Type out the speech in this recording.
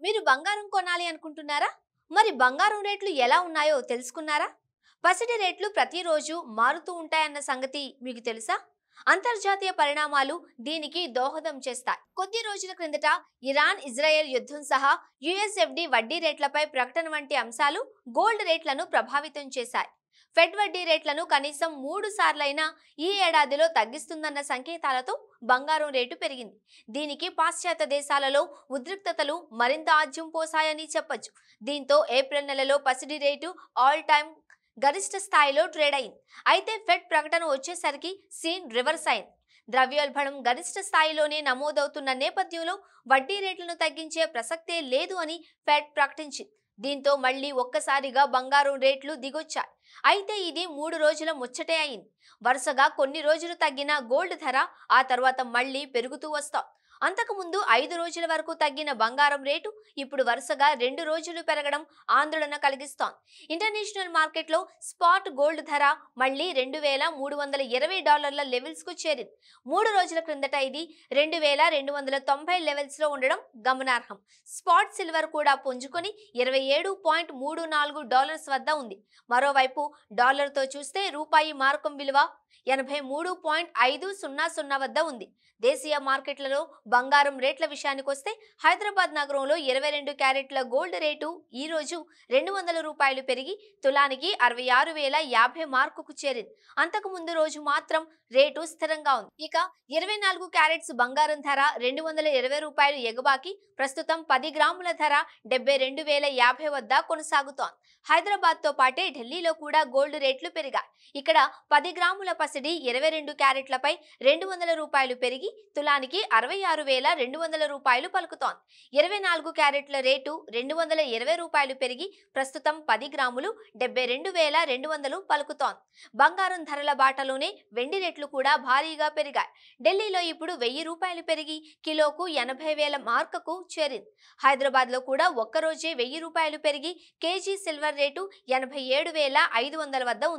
మీరు బంగారం కొనాలి అనుకుంటున్నారా? మరి బంగారం రేట్లు ఎలా ఉన్నాయో తెలుసుకున్నారా? పసిడి రేట్లు ప్రతిరోజు మారుతూ ఉంటాయన్న సంగతి మీకు తెలుసా? అంతర్జాతీయ పరిణామాలు దీనికి దోహదం చేస్తాయి. కొద్ది రోజుల క్రిందట ఇరాన్ ఇజ్రాయెల్ యుద్ధం సహా యుఎస్ఎఫ్డి వడ్డీ రేట్లపై ప్రకటన వంటి అంశాలు గోల్డ్ రేట్లను ప్రభావితం చేశాయి. ఫెడ్ వడ్డీ రేట్లను కనీసం 3 సార్లైనా ఈ ఏడాదిలో తగ్గిస్తుందన్న సంకేతాలతో బంగారం రేటు పెరిగింది. దీనికి పాశ్చాత్య దేశాలలో ఉద్రిక్తతలు మరింత ఆజ్యం పోసాయని చెప్పొచ్చు. దీంతో ఏప్రిల్ నెలలో పసిడి రేటు ఆల్ టైమ్ గరిష్ట స్థాయిలో ట్రేడ్ అయింది. అయితే ఫెడ్ ప్రకటన వచ్చేసరికి సీన్ రివర్స్ అయింది. ద్రవ్యోల్బణం గరిష్ట స్థాయిలోనే నమోదవుతున్న నేపథ్యంలో వడ్డీ రేట్లను తగ్గించే ప్రసక్తే లేదు అని ఫెడ్ ప్రకటించింది. దీంతో మళ్లీ ఒక్కసారిగా బంగారం రేట్లు దిగొచ్చాయి. అయితే ఇది 3 రోజుల ముచ్చటే అయింది. వరుసగా కొన్ని రోజులు తగ్గిన గోల్డ్ ధర ఆ తర్వాత మళ్లీ పెరుగుతూ వస్తాం. అంతకుముందు 5 రోజుల వరకు తగ్గిన బంగారం రేటు ఇప్పుడు వరుసగా 2 రోజులు పెరగడం ఆందోళన కలిగిస్తోంది. ఇంటర్నేషనల్ మార్కెట్లో స్పాట్ గోల్డ్ ధర మళ్లీ $2,320 లెవెల్స్ కు చేరింది. 3 రోజుల క్రిందట ఇది 2,290 లెవెల్స్ లో ఉండడం గమనార్హం. స్పాట్ సిల్వర్ కూడా పుంజుకొని $27.34 వద్ద ఉంది. మరోవైపు డాలర్తో చూస్తే రూపాయి మారకం విలువ 83.500 వద్ద ఉంది. దేశీయ మార్కెట్లలో బంగారం రేట్ల విషయానికొస్తే హైదరాబాద్ నగరంలో 22 క్యారెట్ల గోల్డ్ రేటు ఈ రోజు $200 పెరిగి తులానికి 66,050 మార్కుకు చేరింది. అంతకు ముందు రోజు మాత్రం రేటు స్థిరంగా ఉంది. ఇక 24 క్యారెట్స్ బంగారం ధర $220 ఎగబాకి ప్రస్తుతం 10 గ్రాముల ధర 72,050 వద్ద కొనసాగుతోంది. హైదరాబాద్ తో పాటే ఢిల్లీలో కూడా గోల్డ్ రేట్లు పెరిగాయి. ఇక్కడ 10 గ్రాముల పసిడి 22 క్యారెట్లపై $200 పెరిగి తులానికి $66,200 పలుకుతోంది. 24 క్యారెట్ల రేటు $220 పెరిగి ప్రస్తుతం 10 గ్రాములు 72,200 పలుకుతోంది. బంగారం ధరల బాటలోనే వెండి రేట్లు కూడా భారీగా పెరిగాయి. ఢిల్లీలో ఇప్పుడు $1,000 పెరిగి కిలోకు 80,000 మార్కుకు చేరింది. హైదరాబాద్ లో కూడా ఒక్కరోజే $1,000 పెరిగి కేజీ సిల్వర్ రేటు 87,500 వద్ద ఉంది.